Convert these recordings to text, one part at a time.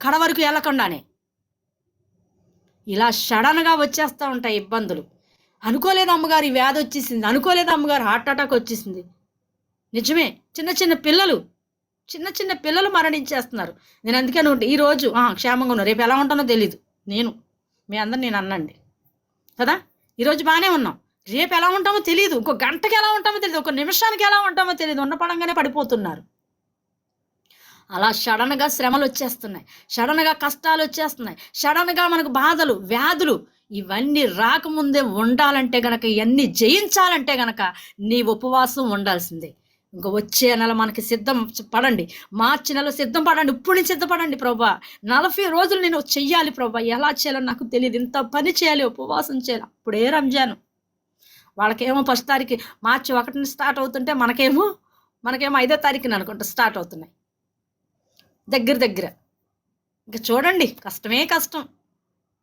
కడ వరకు వెళ్ళకుండానే ఇలా సడన్గా వచ్చేస్తూ ఉంటాయి ఇబ్బందులు. అనుకోలేదు అమ్మగారు ఈ వ్యాధి వచ్చేసింది, అనుకోలేదు అమ్మగారు హార్ట్ అటాక్ వచ్చేసింది. నిజమే, చిన్న చిన్న పిల్లలు మరణించేస్తున్నారు. నేను అందుకే నువ్వు ఈరోజు క్షేమంగా ఉన్నా, రేపు ఎలా ఉంటానో తెలీదు. మీ అందరు నేను అన్నండి కదా, ఈరోజు బాగానే ఉన్నాం, రేపు ఎలా ఉంటామో తెలియదు, ఇంకో గంటకి ఎలా ఉంటామో తెలియదు, ఒక నిమిషానికి ఎలా ఉంటామో తెలియదు, ఉన్న పడంగానే పడిపోతున్నారు. అలా సడన్గా శ్రమలు వచ్చేస్తున్నాయి, సడన్గా కష్టాలు వచ్చేస్తున్నాయి, సడన్గా మనకు బాధలు, వ్యాధులు. ఇవన్నీ రాకముందే ఉండాలంటే గనక, ఇవన్నీ జయించాలంటే గనక నీ ఉపవాసం ఉండాల్సిందే. ఇంకా వచ్చే నెల మనకి సిద్ధం పడండి, మార్చి నెల సిద్ధం పడండి, ఇప్పుడు నుంచి సిద్ధపడండి. ప్రభా 40 రోజులు నేను చెయ్యాలి ప్రభా, ఎలా చేయాలో నాకు తెలియదు, ఇంత పని చేయాలి, ఉపవాసం చేయాలి. అప్పుడే రంజాను. వాళ్ళకేమో 1 తారీఖు మార్చి 1 స్టార్ట్ అవుతుంటే మనకేమో 5వ తారీఖున అనుకుంటా స్టార్ట్ అవుతున్నాయి దగ్గర. ఇంకా చూడండి, కష్టమే కష్టం.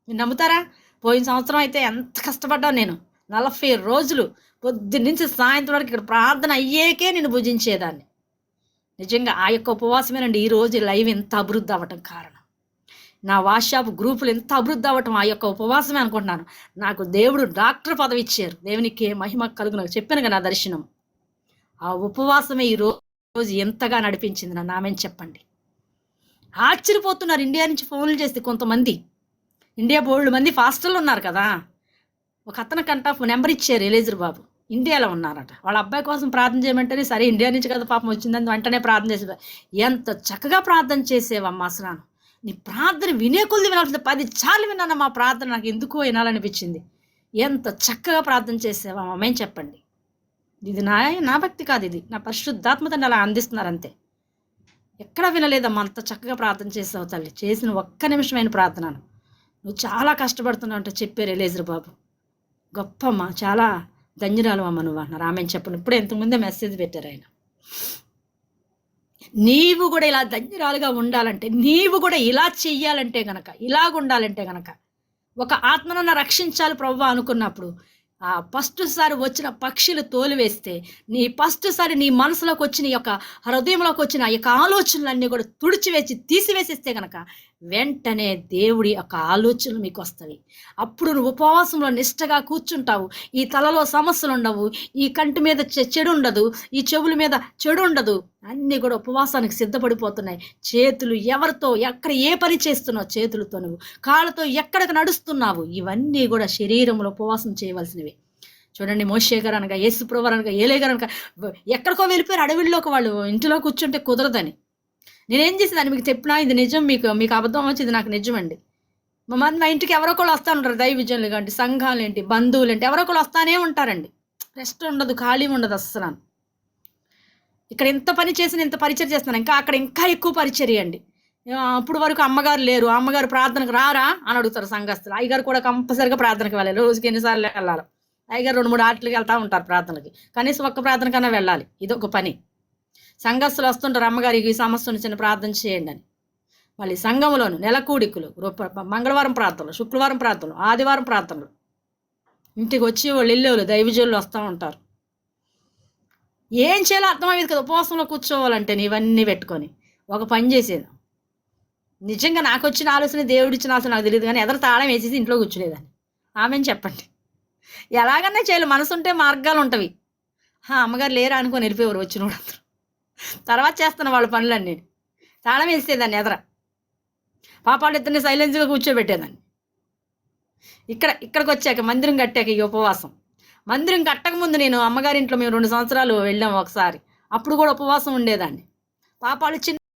మీరు నమ్ముతారా? పోయిన సంవత్సరం అయితే ఎంత కష్టపడ్డాను నేను. 40 రోజులు పొద్దున్న నుంచి సాయంత్రం వరకు ఇక్కడ ప్రార్థన అయ్యేకే నేను భుజించేదాన్ని. నిజంగా ఆ యొక్క ఉపవాసమేనండి ఈరోజు లైవ్ ఎంత అభివృద్ధి అవ్వటం కారణం. నా వాట్సాప్ గ్రూపులు ఎంత అభివృద్ధి అవ్వటం ఆ యొక్క ఉపవాసమే అనుకుంటున్నాను. నాకు దేవుడు డాక్టర్ పదవి ఇచ్చారు, దేవునికి మహిమ కలుగును చెప్పాను కదా నా దర్శనం. ఆ ఉపవాసమే ఈరోజు ఎంతగా నడిపించింది నన్ను. ఆమెను చెప్పండి. ఆశ్చర్యపోతున్నారు ఇండియా నుంచి ఫోన్లు చేస్తే కొంతమంది. ఇండియా బోల్డ్ మంది ఫాస్టర్లు ఉన్నారు కదా. ఒక అతనికంట నెంబర్ ఇచ్చారు, ఎలేజర్ బాబు, ఇండియాలో ఉన్నారట. వాళ్ళ అబ్బాయి కోసం ప్రార్థన చేయమంటేనే సరే ఇండియా నుంచి కదా పాపం వచ్చిందని వెంటనే ప్రార్థన చేసేవా. ఎంత చక్కగా ప్రార్థన చేసేవమ్మా అసలు. నీ ప్రార్థన వినే కొద్ది వినాల్సింది, 10 సార్లు విన్నాను మా ప్రార్థన, నాకు ఎందుకో వినాలనిపించింది. ఎంత చక్కగా ప్రార్థన చేసేవా అమ్మేం చెప్పండి. ఇది నా భక్తి కాదు, ఇది నా పరిశుద్ధాత్మతని అలా అందిస్తున్నారు అంతే. ఎక్కడ వినలేదమ్మా అంత చక్కగా ప్రార్థన చేసావు తల్లి, చేసిన ఒక్క నిమిషమైన ప్రార్థనను. నువ్వు చాలా కష్టపడుతున్నావు అంటే చెప్పారు ఎలేజర్ బాబు. గొప్పమ్మ, చాలా ధన్యురాలు అమ్మ నువ్వు అన్నారు. ఆమెను చెప్పను, ఇప్పుడే ఇంతకుముందే మెసేజ్ పెట్టారు ఆయన. నీవు కూడా ఇలా ధన్యురాలుగా ఉండాలంటే, నీవు కూడా ఇలా చెయ్యాలంటే గనక, ఇలాగుండాలంటే గనక, ఒక ఆత్మనన్న రక్షించాలి ప్రభువా అనుకున్నప్పుడు ఆ ఫస్ట్ సారి వచ్చిన పక్షులు తోలివేస్తే, ఫస్ట్ సారి నీ మనసులోకి వచ్చిన యొక్క హృదయంలోకి వచ్చిన ఆ యొక్క ఆలోచనలన్నీ కూడా తుడిచివేసి తీసివేసేస్తే కనుక వెంటనే దేవుడి యొక్క ఆలోచనలు మీకు వస్తాయి. అప్పుడు నువ్వు ఉపవాసంలో నిష్టగా కూర్చుంటావు. ఈ తలలో సమస్యలు ఉండవు, ఈ కంటి మీద చెడు ఉండదు, ఈ చెవుల మీద చెడు ఉండదు. అన్నీ కూడా ఉపవాసానికి సిద్ధపడిపోతున్నాయి. చేతులు ఎవరితో ఎక్కడ ఏ పని చేస్తున్నావు, చేతులతో నువ్వు కాళ్ళతో ఎక్కడికి నడుస్తున్నావు, ఇవన్నీ కూడా శరీరంలో ఉపవాసం చేయవలసినవి. చూడండి, మోషే గారు అనగా, యేసుప్రభు అనగా, ఏలే గారు అనగా ఎక్కడికో వెళ్ళిపోయారు అడవిలోకి. వాళ్ళు ఇంటిలో కూర్చుంటే కుదరదని నేనేం చేసేదాన్ని మీకు చెప్పినా, ఇది నిజం, మీకు అబద్ధం వచ్చింది నాకు నిజం అండి. మా ఇంటికి ఎవరో ఒకళ్ళు వస్తూ ఉంటారు, దైవజనులు ఏంటి, సంఘాలు ఏంటి, బంధువులు ఏంటి, ఎవరో ఒకళ్ళు వస్తానే ఉంటారండి. రెస్ట్ ఉండదు, ఖాళీ ఉండదు అస్సలు. ఇక్కడ ఎంత పని చేసిన, ఎంత పరిచయం చేస్తున్నాను, అక్కడ ఇంకా ఎక్కువ పరిచర్య అండి. అప్పుడు వరకు అమ్మగారు లేరు, అమ్మగారు ప్రార్థనకు రారా అని అడుగుతారు సంఘస్థులు. అయ్యగారు కూడా కంపల్సరిగా ప్రార్థనకు వెళ్ళాలి, రోజుకి ఎన్నిసార్లు వెళ్ళాలి. అయ్యగారు 2-3 ఆటలకి వెళ్తూ ఉంటారు ప్రార్థనకి, కనీసం ఒక్క ప్రార్థనకన్నా వెళ్ళాలి. ఇదొక పని. సంఘస్థులు వస్తుంటారు, అమ్మగారు ఈ సమస్యను చిన్న ప్రార్థన చేయండి అని. మళ్ళీ సంఘంలోను నెలకూడికులు, మంగళవారం ప్రార్థనలు, శుక్రవారం ప్రార్థనలు, ఆదివారం ప్రార్థనలు. ఇంటికి వచ్చి వాళ్ళు ఇల్లేళ్ళు దైవజనులు వస్తూ ఉంటారు. ఏం చేయాలో అర్థమయ్యేది కదా ఉపవాసంలో కూర్చోవాలంటే. ఇవన్నీ పెట్టుకొని ఒక పని చేసేది. నిజంగా నాకు వచ్చిన ఆలోచన, దేవుడిచ్చిన ఆలోచన నాకు తెలియదు, కానీ ఎదరు తాళం వేసేసి ఇంట్లో కూర్చునేదాన్ని. ఆమెను చెప్పండి. ఎలాగన్నా చేయాలి, మనసు ఉంటే మార్గాలు ఉంటవి. అమ్మగారు లేరా అనుకొని వెళ్ళిపోయేవారు వచ్చిన వాళ్ళందరూ. తర్వాత చేస్తున్న వాళ్ళ పనులన్నీ తాళం వేసేదాన్ని ఎదర. పాపాలు ఇద్దరిని సైలెన్స్గా కూర్చోబెట్టేదాన్ని. ఇక్కడికి వచ్చాక మందిరం కట్టాక ఈ ఉపవాసం. మందిరం కట్టకముందు నేను అమ్మగారింట్లో మేము 2 సంవత్సరాలు వెళ్ళాము ఒకసారి, అప్పుడు కూడా ఉపవాసం ఉండేదాన్ని. పాపాలు చిన్న